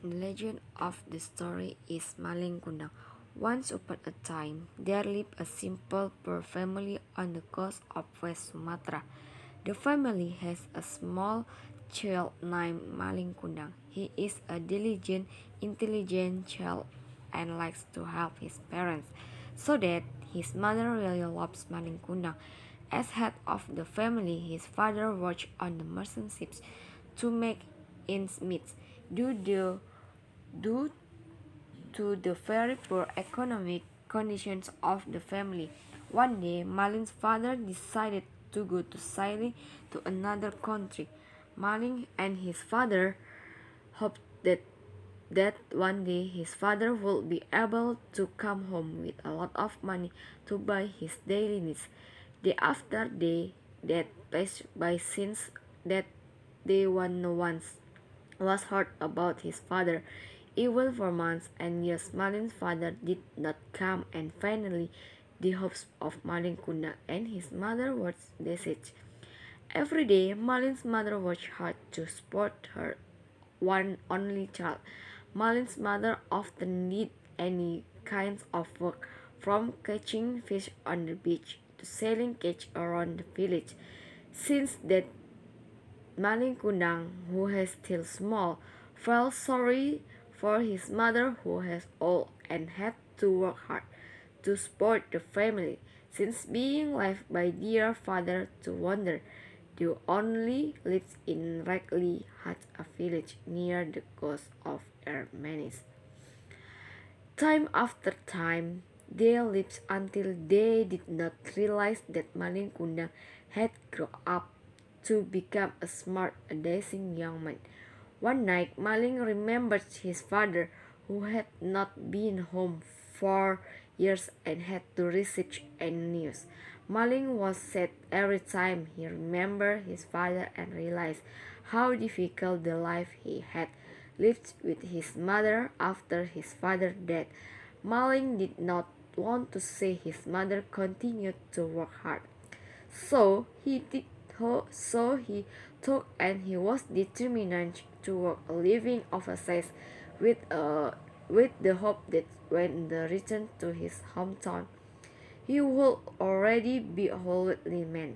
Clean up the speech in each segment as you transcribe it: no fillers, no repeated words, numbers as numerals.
The legend of the story is Malin Kundang. Once upon a time, there lived a simple poor family on the coast of West Sumatra. The family has a small child named Malin Kundang. He is a diligent, intelligent child and likes to help his parents, so that his mother really loves Malin Kundang. As head of the family, his father worked on the merchant ships to make ends meet. Due the Due to the very poor economic conditions of the family, one day Malin's father decided to go to sailing to another country. Malin and his father hoped that one day his father would be able to come home with a lot of money to buy his daily needs. Day after day that passed by since that day no one was heard about his father. Even for months and years, Malin's father did not come, and finally, the hopes of Malin Kundang and his mother were dashed. Every day, Malin's mother worked hard to support her one only child. Malin's mother often did any kinds of work, from catching fish on the beach to selling cake around the village. Since that, Malin Kundang, who is still small, felt sorry for his mother who was old and had to work hard to support the family, since being left by dear father to wander. They only lived in Regli Hut, a village near the coast of Armenis. Time after time, they lived until they did not realize that Malin Kundang had grown up to become a smart, dashing young man. One night, Malin remembered his father, who had not been home for years and had to research any news. Malin was sad every time he remembered his father and realized how difficult the life he had lived with his mother after his father's death. Malin did not want to see his mother continue to work hard. So he did so he took and he was determined to work a living overseas with the hope that when the return to his hometown he would already be a holy man.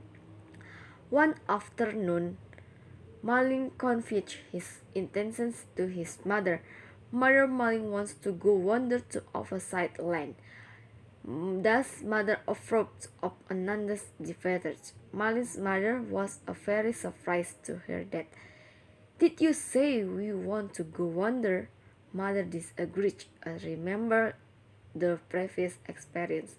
One afternoon, Malin confessed his intentions to his mother. Mother, Malin wants to go wander to outside land. Thus, mother approved of Ananda's defeat. Malin's mother was very surprised to hear that. Did you say we want to go wander? Mother disagreed. I remember the previous experience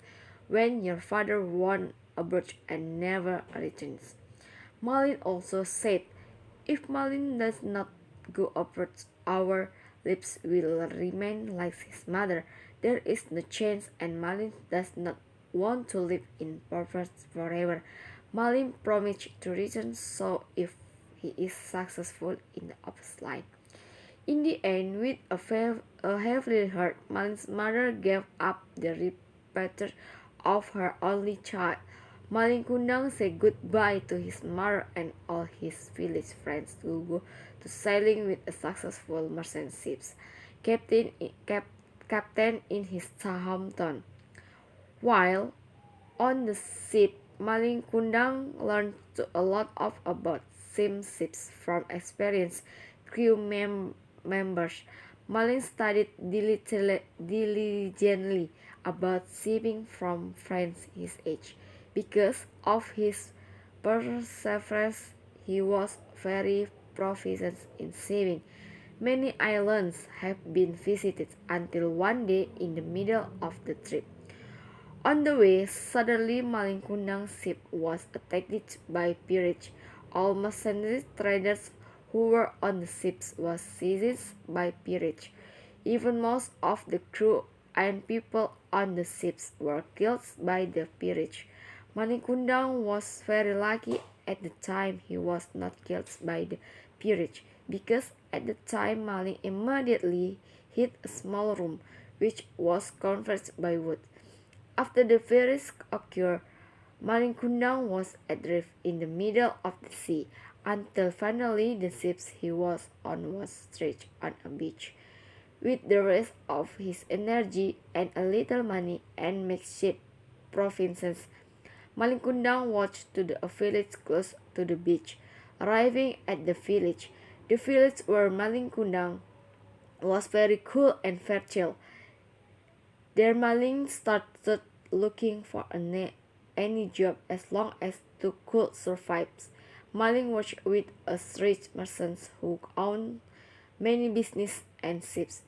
when your father won abroad and never returns. Malin also said, if Malin does not go abroad, our lips will remain like his mother. There is no chance, and Malin does not want to live in poverty forever. Malin promised to return so if he is successful in the opposite life. In the end, with a heavy heart, Malin's mother gave up the repatriation of her only child. Malin Kundang said goodbye to his mother and all his village friends to go to sailing with a successful merchant ship captain in his hometown. While on the ship, Malin Kundang learned a lot about ships from experienced crew members. Malin studied diligently about shipping from friends his age. Because of his perseverance, he was very proficient in sailing. Many islands have been visited until one day in the middle of the trip. On the way, suddenly Malin Kundang's ship was attacked by pirates. All mercenary traders who were on the ship was seized by pirates. Even most of the crew and people on the ships were killed by the pirates. Malin Kundang was very lucky at the time he was not killed by the pirates, because at the time Malin immediately hit a small room which was covered by wood. After the virus occurred, Malin Kundang was adrift in the middle of the sea until finally the ship he was on was stretched on a beach. with the rest of his energy and a little money and makeshift provisions. Malin Kundang walked to a village close to the beach. Arriving at the village where Malin Kundang was very cool and fertile. There Malin started looking for any job as long as to could survive. Malin worked with a rich merchant who owned many business and ships.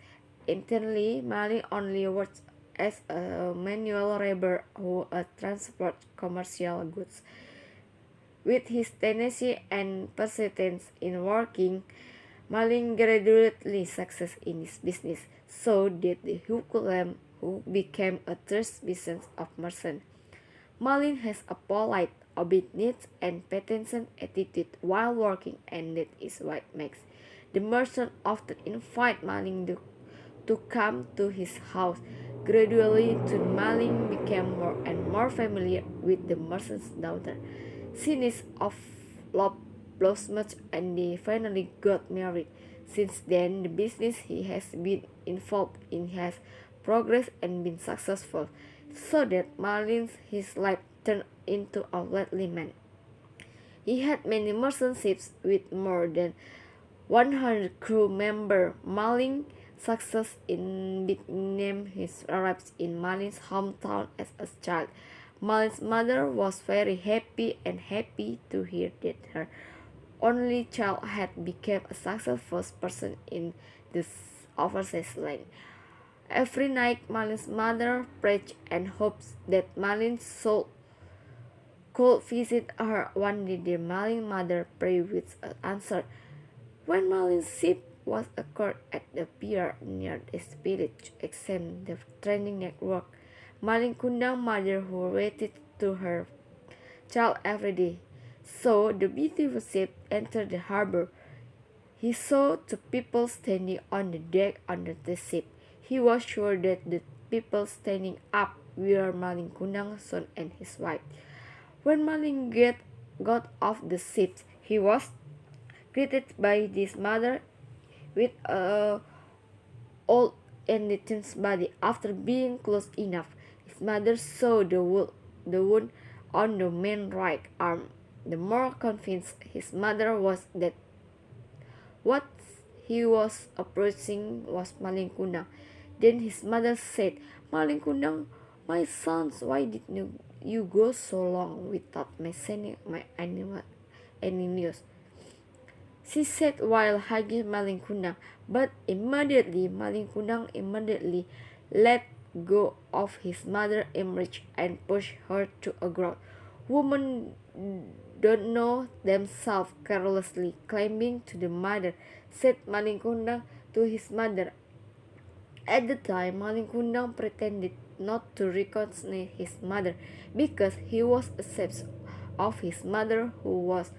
Internally, Malin only worked as a manual laborer who transport commercial goods. With his tenacity and persistence in working, Malin gradually success in his business, so did the Hukulam, who became a trusted business of merchant. Malin has a polite, obedient, and patient attitude while working, and that is what makes the merchant often invite Malin to come to his house. Gradually, Malin became more and more familiar with the merchant's daughter. Scenes of love blossomed and they finally got married. Since then, the business he has been involved in has progressed and been successful, so that Malin's his life turned into a wealthy man. He had many merchant ships with more than 100 crew members. Malin's success in big name his arrived in Malin's hometown as a child. Malin's mother was very happy to hear that her only child had become a successful person in this overseas land. Every night Malin's mother prayed and hoped that Malin's soul could visit her. One day the Malin mother prayed with an answer. When Malin's ship was anchored at the pier near the village, examined the training network, Malin Kundang mother who waited to her child every day. So the beautiful ship entered the harbor. He saw two people standing on the deck under the ship. He was sure that the people standing up were Malin Kundang's son and his wife. When Malin got off the ship, he was greeted by his mother with a old and tense body. After being close enough, his mother saw the wound on the man's right arm. The more convinced his mother was that what he was approaching was Malin Kundang. Then his mother said, "Malin Kundang, my sons, why did you go so long without me sending any news?" She said while hugging Malin Kundang, but immediately Malin Kundang let go of his mother, emerged and pushed her to a ground. Women don't know themselves, carelessly climbing to the mother, said Malin Kundang to his mother. At the time, Malin Kundang pretended not to recognize his mother because he was ashamed of his mother, who was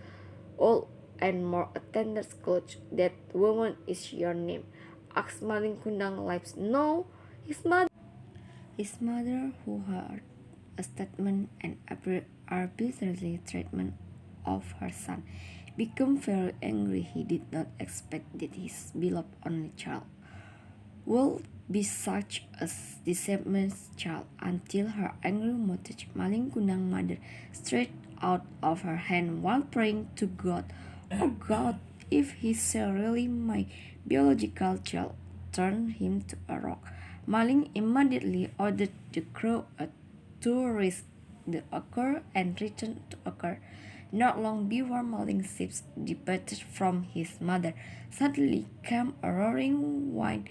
old and more a tender coach. "That woman is your name?" asked Malin Kundang lips. "No, his mother, who heard a statement and arbitrary treatment of her son, became very angry. He did not expect that his beloved only child would be such a deceived child until her angry motive. Malin Kundang mother stretched out of her hand while praying to God. "Oh God, if he saw really my biological child, turn him to a rock." Malin immediately ordered the crew to reach the anchor and return to anchor. Not long before Malin's ship departed from his mother, suddenly came a roaring wind,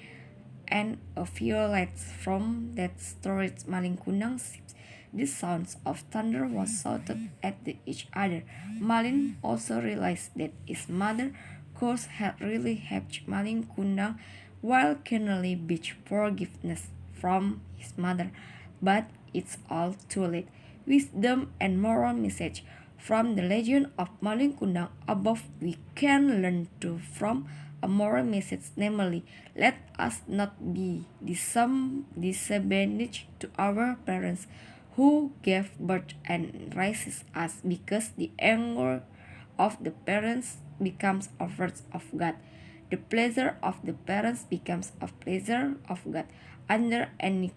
and a few lights from that storage Malin Kundang's ship. The sounds of thunder was shouted at each other. Malin also realized that his mother's course had really helped Malin Kundang while keenly begged forgiveness from his mother. But it's all too late. Wisdom and moral message from the legend of Malin Kundang above we can learn from a moral message, namely, let us not be disobedient to our parents who gave birth and raises us, because the anger of the parents becomes a wrath of God. the pleasure of the parents becomes a pleasure of God. Under any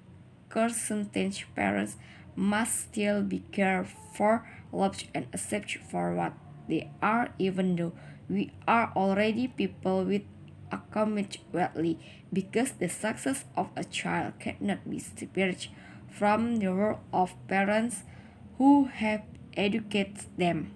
circumstance, parents must still be cared for, loved, and accepted for what they are, even though we are already people with accomplished wealthy, because the success of a child cannot be separated from the work of parents who have educated them.